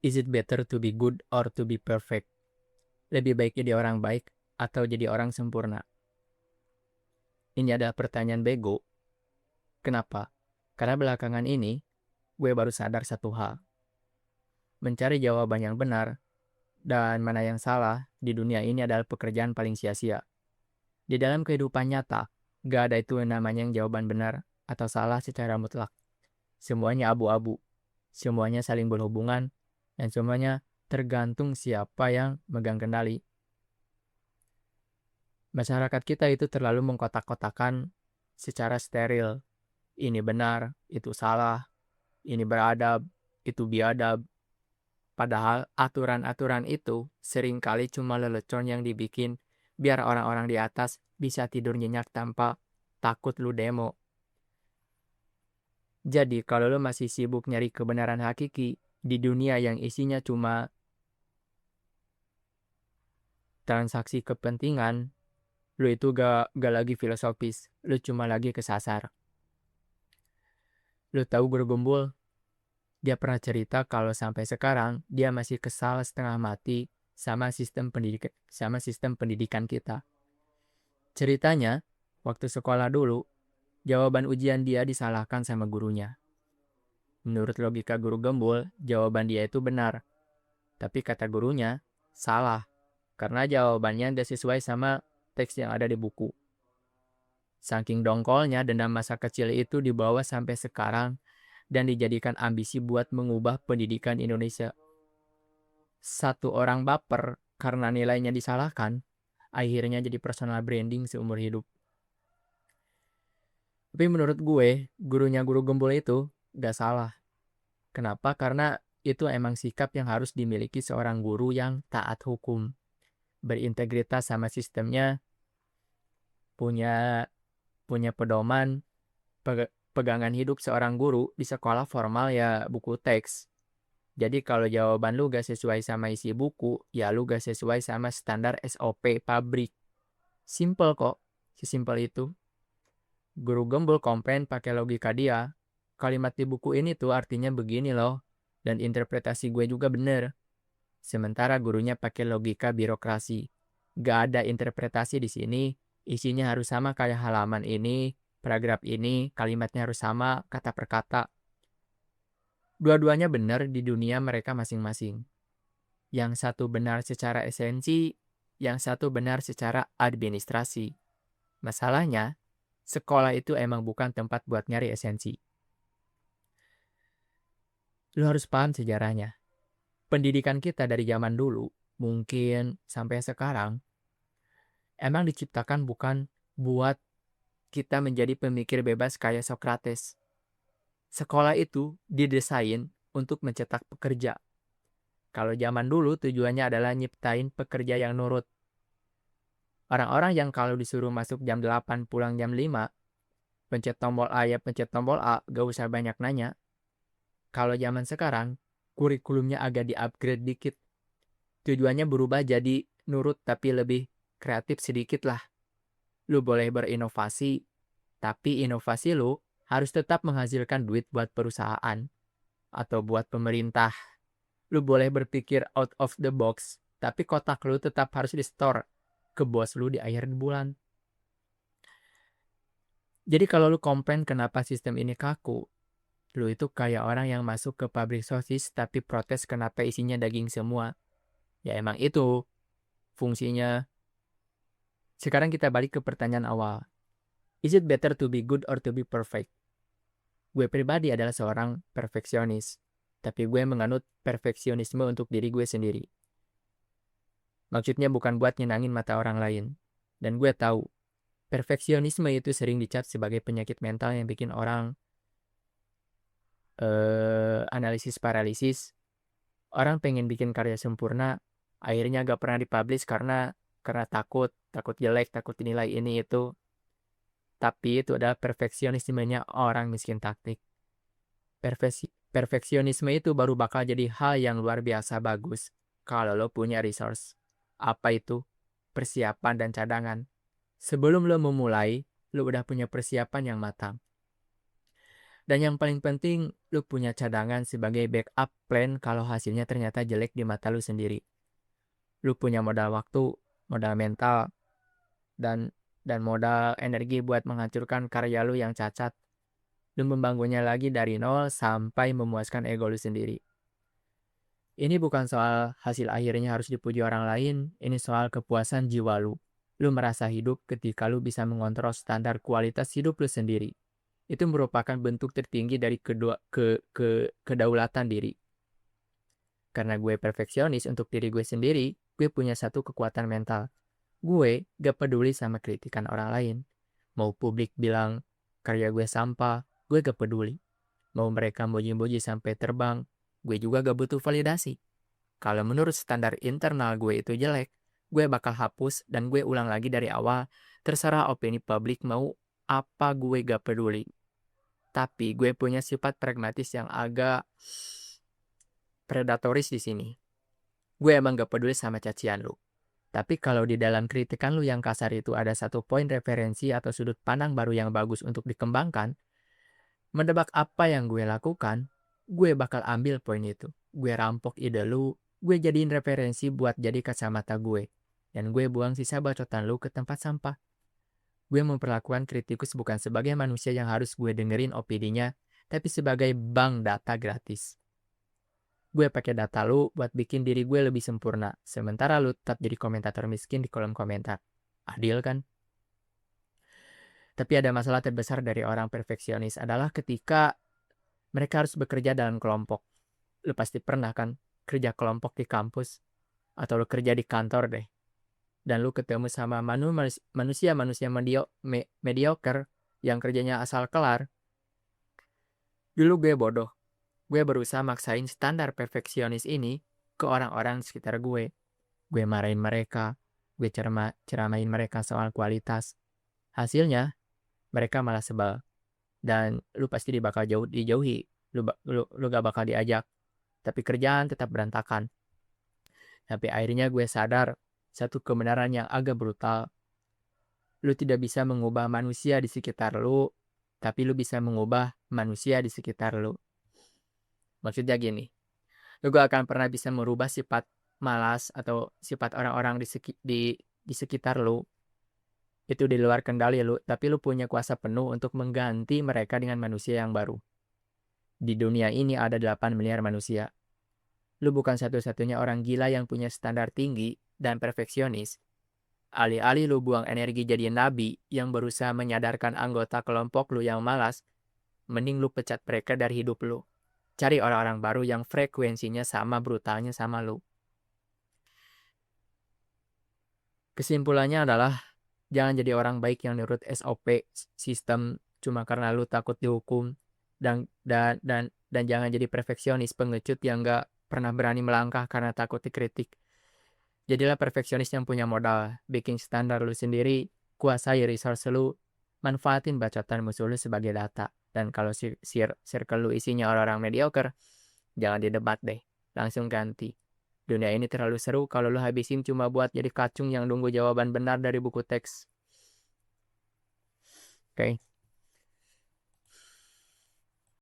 Is it better to be good or to be perfect? Lebih baik jadi orang baik atau jadi orang sempurna? Ini adalah pertanyaan bego. Kenapa? Karena belakangan ini, gue baru sadar satu hal. Mencari jawaban yang benar dan mana yang salah di dunia ini adalah pekerjaan paling sia-sia. Di dalam kehidupan nyata, gak ada itu yang namanya yang jawaban benar atau salah secara mutlak. Semuanya abu-abu, semuanya saling berhubungan, dan semuanya tergantung siapa yang megang kendali. Masyarakat kita itu terlalu mengkotak-kotakan secara steril. Ini benar, itu salah, ini beradab, itu biadab. Padahal aturan-aturan itu seringkali cuma lelecon yang dibikin biar orang-orang di atas bisa tidur nyenyak tanpa takut lu demo. Jadi kalau lu masih sibuk nyari kebenaran hakiki di dunia yang isinya cuma transaksi kepentingan, lu itu gak lagi filosofis, lu cuma lagi kesasar. Lu tahu Guru Gembul? Dia pernah cerita kalau sampai sekarang dia masih kesal setengah mati sama sistem pendidikan kita. Ceritanya, waktu sekolah dulu, jawaban ujian dia disalahkan sama gurunya. Menurut logika Guru Gembul, jawaban dia itu benar. Tapi kata gurunya, salah. Karena jawabannya tidak sesuai sama teks yang ada di buku. Saking dongkolnya, dendam masa kecil itu dibawa sampai sekarang dan dijadikan ambisi buat mengubah pendidikan Indonesia. Satu orang baper karena nilainya disalahkan, akhirnya jadi personal branding seumur hidup. Tapi menurut gue, gurunya Guru Gembul itu gak salah. Kenapa? Karena itu emang sikap yang harus dimiliki seorang guru yang taat hukum, berintegritas sama sistemnya, punya pedoman, pegangan hidup seorang guru di sekolah formal ya buku teks. Jadi kalau jawaban lu gak sesuai sama isi buku, ya lu gak sesuai sama standar SOP pabrik. Simple kok, sesimpel itu. Guru Gembul komplain pakai logika dia. Kalimat di buku ini tuh artinya begini loh, dan interpretasi gue juga bener. Sementara gurunya pakai logika birokrasi. Gak ada interpretasi di sini, isinya harus sama kayak halaman ini, paragraf ini, kalimatnya harus sama, kata per kata. Dua-duanya benar di dunia mereka masing-masing. Yang satu benar secara esensi, yang satu benar secara administrasi. Masalahnya, sekolah itu emang bukan tempat buat nyari esensi. Lu harus paham sejarahnya. Pendidikan kita dari zaman dulu, mungkin sampai sekarang, emang diciptakan bukan buat kita menjadi pemikir bebas kayak Socrates. Sekolah itu didesain untuk mencetak pekerja. Kalau zaman dulu tujuannya adalah nyiptain pekerja yang nurut. Orang-orang yang kalau disuruh masuk jam 8 pulang jam 5, pencet tombol A ya pencet tombol A, gak usah banyak nanya. Kalau zaman sekarang, kurikulumnya agak di-upgrade dikit. Tujuannya berubah jadi nurut tapi lebih kreatif sedikit lah. Lu boleh berinovasi, tapi inovasi lu harus tetap menghasilkan duit buat perusahaan atau buat pemerintah. Lu boleh berpikir out of the box, tapi kotak lu tetap harus di-store ke bos lu di akhir bulan. Jadi kalau lu komplain kenapa sistem ini kaku, lu itu kayak orang yang masuk ke pabrik sosis tapi protes kenapa isinya daging semua. Ya emang itu fungsinya. Sekarang kita balik ke pertanyaan awal. Is it better to be good or to be perfect? Gue pribadi adalah seorang perfeksionis, tapi gue menganut perfeksionisme untuk diri gue sendiri. Maksudnya bukan buat nyenangin mata orang lain. Dan gue tahu, perfeksionisme itu sering dicap sebagai penyakit mental yang bikin orang analisis paralisis. Orang pengen bikin karya sempurna, akhirnya gak pernah dipublish karena takut jelek, takut dinilai ini itu. Tapi itu adalah perfeksionismenya orang miskin taktik. Perfeksionisme itu baru bakal jadi hal yang luar biasa bagus kalau lo punya resource. Apa itu? Persiapan dan cadangan. Sebelum lo memulai, lo udah punya persiapan yang matang. Dan yang paling penting, lu punya cadangan sebagai backup plan kalau hasilnya ternyata jelek di mata lu sendiri. Lu punya modal waktu, modal mental, dan modal energi buat menghancurkan karya lu yang cacat. Lu membangunnya lagi dari nol sampai memuaskan ego lu sendiri. Ini bukan soal hasil akhirnya harus dipuji orang lain, ini soal kepuasan jiwa lu. Lu merasa hidup ketika lu bisa mengontrol standar kualitas hidup lu sendiri. Itu merupakan bentuk tertinggi dari kedaulatan diri. Karena gue perfeksionis untuk diri gue sendiri, gue punya satu kekuatan mental. Gue gak peduli sama kritikan orang lain. Mau publik bilang karya gue sampah, gue gak peduli. Mau mereka muji-muji sampai terbang, gue juga gak butuh validasi. Kalau menurut standar internal gue itu jelek, gue bakal hapus dan gue ulang lagi dari awal. Terserah opini publik mau apa, gue gak peduli. Tapi gue punya sifat pragmatis yang agak predatoris di sini. Gue emang gak peduli sama cacian lu. Tapi kalau di dalam kritikan lu yang kasar itu ada satu poin referensi atau sudut pandang baru yang bagus untuk dikembangkan, menebak apa yang gue lakukan, gue bakal ambil poin itu. Gue rampok ide lu, gue jadiin referensi buat jadi kacamata gue. Dan gue buang sisa bacotan lu ke tempat sampah. Gue memperlakukan kritikus bukan sebagai manusia yang harus gue dengerin opininya, tapi sebagai bank data gratis. Gue pakai data lu buat bikin diri gue lebih sempurna, sementara lu tetap jadi komentator miskin di kolom komentar. Adil kan? Tapi ada masalah terbesar dari orang perfeksionis adalah ketika mereka harus bekerja dalam kelompok. Lu pasti pernah kan kerja kelompok di kampus, atau lu kerja di kantor deh. Dan lu ketemu sama manusia-manusia mediocre yang kerjanya asal kelar. Dulu gue bodoh. Gue berusaha maksain standar perfeksionis ini ke orang-orang di sekitar gue. Gue marahin mereka, gue ceramain mereka soal kualitas. Hasilnya, mereka malah sebel. Dan lu pasti dijauhi. Lu gak bakal diajak. Tapi kerjaan tetap berantakan. Sampai akhirnya gue sadar satu kebenaran yang agak brutal. Lu tidak bisa mengubah manusia di sekitar lu, tapi lu bisa mengubah manusia di sekitar lu. Maksudnya gini, lu gak akan pernah bisa merubah sifat malas atau sifat orang-orang di sekitar lu. Itu di luar kendali lu, tapi lu punya kuasa penuh untuk mengganti mereka dengan manusia yang baru. Di dunia ini ada 8 miliar manusia. Lu bukan satu-satunya orang gila yang punya standar tinggi dan perfeksionis. Alih-alih lu buang energi jadi nabi yang berusaha menyadarkan anggota kelompok lu yang malas, mending lu pecat mereka dari hidup lu. Cari orang-orang baru yang frekuensinya sama brutalnya sama lu. Kesimpulannya adalah, jangan jadi orang baik yang nurut SOP sistem cuma karena lu takut dihukum, dan jangan jadi perfeksionis pengecut yang gak pernah berani melangkah karena takut dikritik. Jadilah perfeksionis yang punya modal, bikin standar lu sendiri, kuasai resource lu, manfaatin bacotan musuh lu sebagai data. Dan kalau circle lu isinya orang-orang mediocre, jangan didebat deh, langsung ganti. Dunia ini terlalu seru kalau lu habisin cuma buat jadi kacung yang nunggu jawaban benar dari buku teks. Oke.